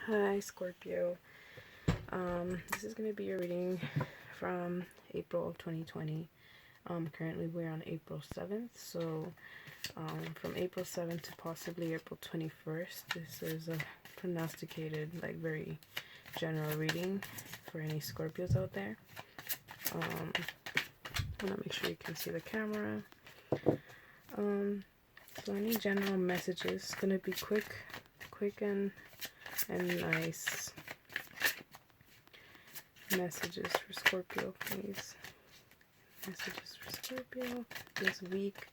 Hi Scorpio. This is gonna be your reading from April of 2020. Currently we're on April 7th, so from April 7th to possibly April 21st, this is a prognosticated, like very general reading for any Scorpios out there. I wanna make sure you can see the camera. So any general messages, gonna be quick and nice. Messages for Scorpio, please. Messages for Scorpio this week,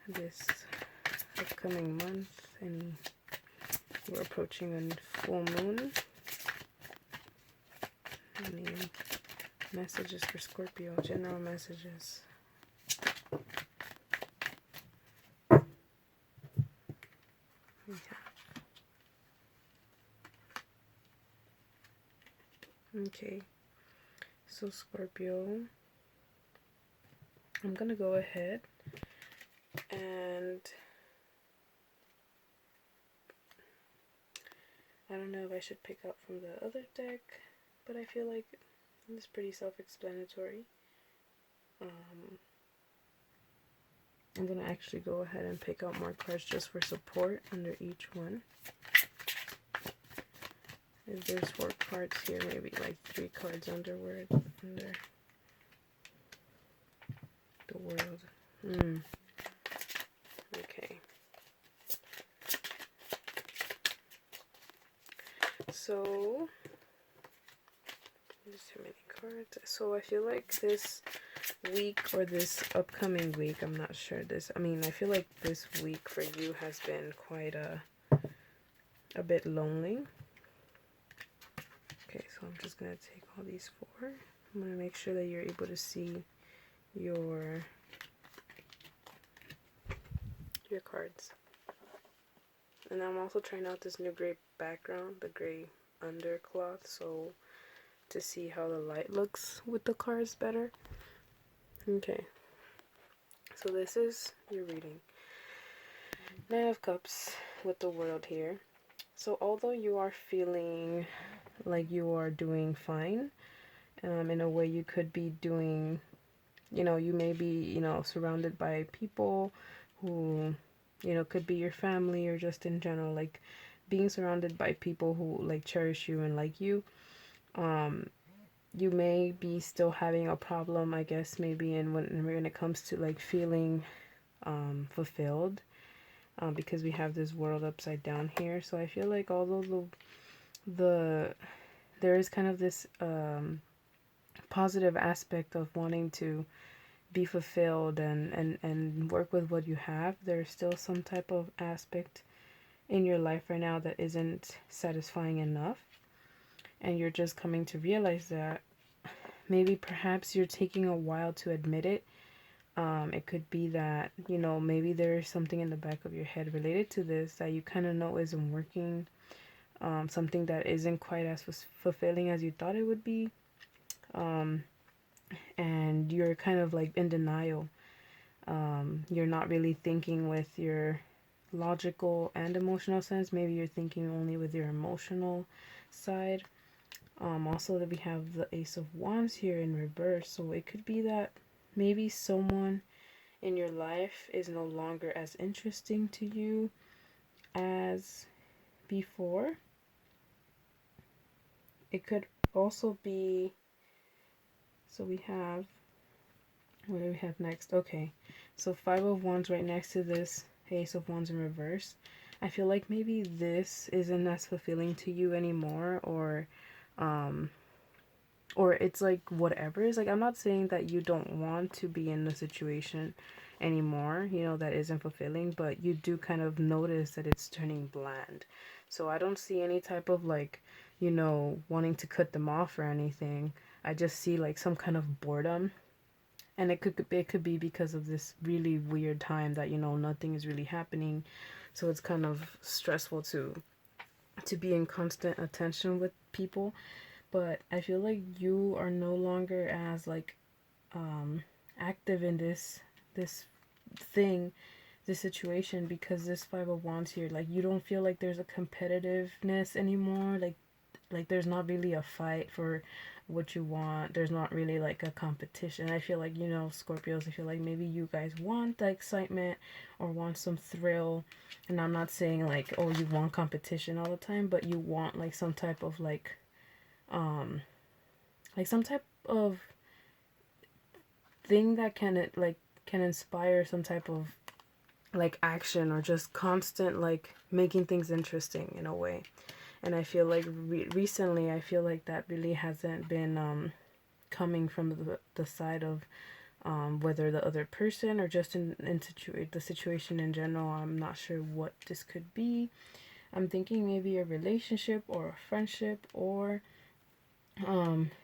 this upcoming month, and we're approaching a full moon. Any messages for Scorpio, general messages. Okay, so Scorpio, I'm gonna go ahead and I don't know if I should pick out from the other deck, but I feel like it's pretty self-explanatory. I'm gonna actually go ahead and pick out more cards just for support under each one. If there's 4 cards here, maybe like 3 cards under the world. Okay. So there's too many cards. So I feel like this week or this upcoming week, I'm not sure I feel like this week for you has been quite a bit lonely. Okay, so I'm just gonna take all these 4. I'm gonna make sure that you're able to see your cards. And I'm also trying out this new gray background, the gray undercloth, so to see how the light looks with the cards better. Okay, so this is your reading. 9 of Cups with the World here. So although you are feeling like you are doing fine, in a way you could be doing, you may be, surrounded by people who, could be your family or just in general, like being surrounded by people who like cherish you and like you. You may be still having a problem, I guess, maybe when it comes to like feeling fulfilled, because we have this world upside down here. So I feel like although there is kind of this positive aspect of wanting to be fulfilled and work with what you have, there's still some type of aspect in your life right now that isn't satisfying enough, and you're just coming to realize that maybe perhaps you're taking a while to admit it. It could be that, maybe there's something in the back of your head related to this that you kind of know isn't working, something that isn't quite as fulfilling as you thought it would be, and you're kind of like in denial. You're not really thinking with your logical and emotional sense. Maybe you're thinking only with your emotional side. Also that we have the Ace of Wands here in reverse, so it could be that maybe someone in your life is no longer as interesting to you as before. It could also be, so we have, what do we have next? Okay, so 5 of Wands right next to this Ace of Wands in reverse. I feel like maybe this isn't as fulfilling to you anymore, or it's like whatever. It's like, I'm not saying that you don't want to be in the situation anymore, that isn't fulfilling, but you do kind of notice that it's turning bland. So I don't see any type of like, wanting to cut them off or anything. I just see like some kind of boredom, and it could be because of this really weird time that nothing is really happening, so it's kind of stressful to be in constant attention with people. But I feel like you are no longer as like active in this thing this situation, because this Five of Wands here, like, you don't feel like there's a competitiveness anymore. Like there's not really a fight for what you want. There's not really like a competition. I feel like, you know, Scorpios, I feel like maybe you guys want the excitement or want some thrill. And I'm not saying like, oh, you want competition all the time, but you want like some type of like some type of thing that can inspire some type of like action, or just constant like making things interesting in a way. And I feel like recently, I feel like that really hasn't been coming from the side of whether the other person or just in the situation in general. I'm not sure what this could be. I'm thinking maybe a relationship or a friendship, or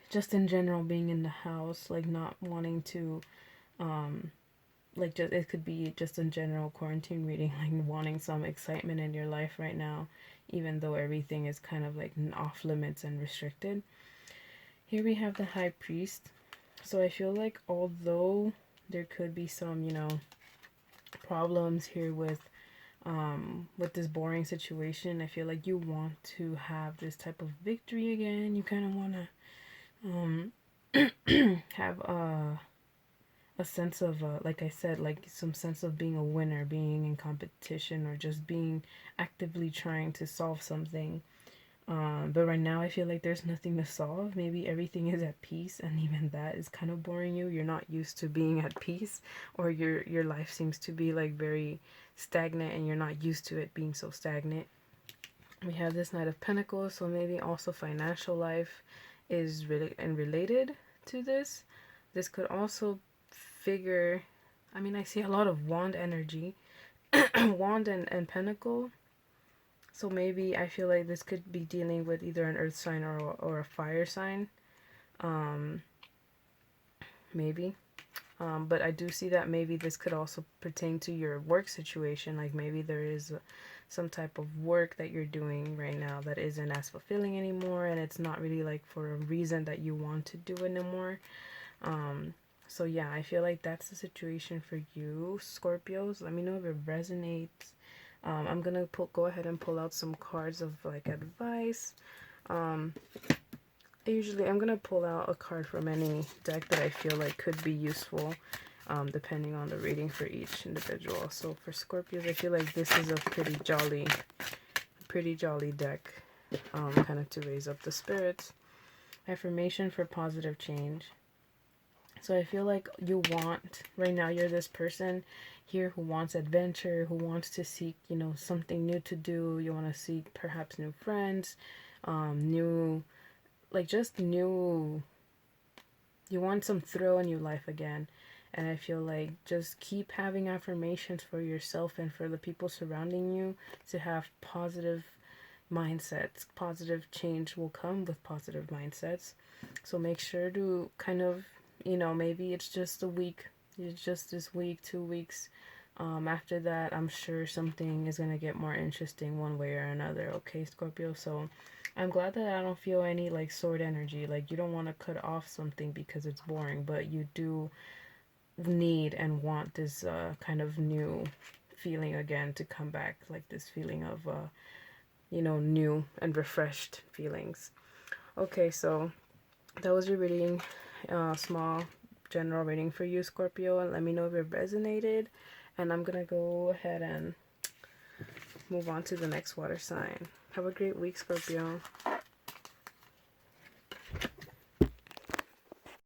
just in general being in the house, like not wanting to like, just it could be just in general quarantine reading, like wanting some excitement in your life right now, even though everything is kind of like off limits and restricted. Here we have the High Priest. So I feel like although there could be some, you know, problems here with this boring situation, I feel like you want to have this type of victory again. You kind of want to have a sense of like I said, like some sense of being a winner, being in competition, or just being actively trying to solve something. But right now I feel like there's nothing to solve. Maybe everything is at peace, and even that is kind of boring you. You're not used to being at peace, or your life seems to be like very stagnant, and you're not used to it being so stagnant. We have this Knight of Pentacles, so maybe also financial life is really and related to this. This could also figure, I mean, I see a lot of wand energy, wand and pentacle. So maybe I feel like this could be dealing with either an earth sign or a fire sign. Maybe. But I do see that maybe this could also pertain to your work situation. Like maybe there is some type of work that you're doing right now that isn't as fulfilling anymore, and it's not really like for a reason that you want to do it anymore. So yeah, I feel like that's the situation for you, Scorpios. Let me know if it resonates. I'm gonna go ahead and pull out some cards of like advice. I'm gonna pull out a card from any deck that I feel like could be useful, depending on the reading for each individual. So for Scorpios, I feel like this is a pretty jolly deck, kind of to raise up the spirits. Affirmation for positive change. So I feel like you want, right now you're this person here who wants adventure, who wants to seek, you know, something new to do. You want to seek perhaps new friends, new, like just new, you want some thrill in your life again. And I feel like just keep having affirmations for yourself and for the people surrounding you to have positive mindsets. Positive change will come with positive mindsets. So make sure to kind of, you know, maybe it's just a week. It's just this week, 2 weeks. After that, I'm sure something is going to get more interesting one way or another. Okay, Scorpio? So I'm glad that I don't feel any like sword energy. Like you don't want to cut off something because it's boring, but you do need and want this kind of new feeling again to come back. Like this feeling of, you know, new and refreshed feelings. Okay, so that was your reading. Small general reading for you, Scorpio, and let me know if it resonated. And I'm gonna go ahead and move on to the next water sign. Have a great week, Scorpio.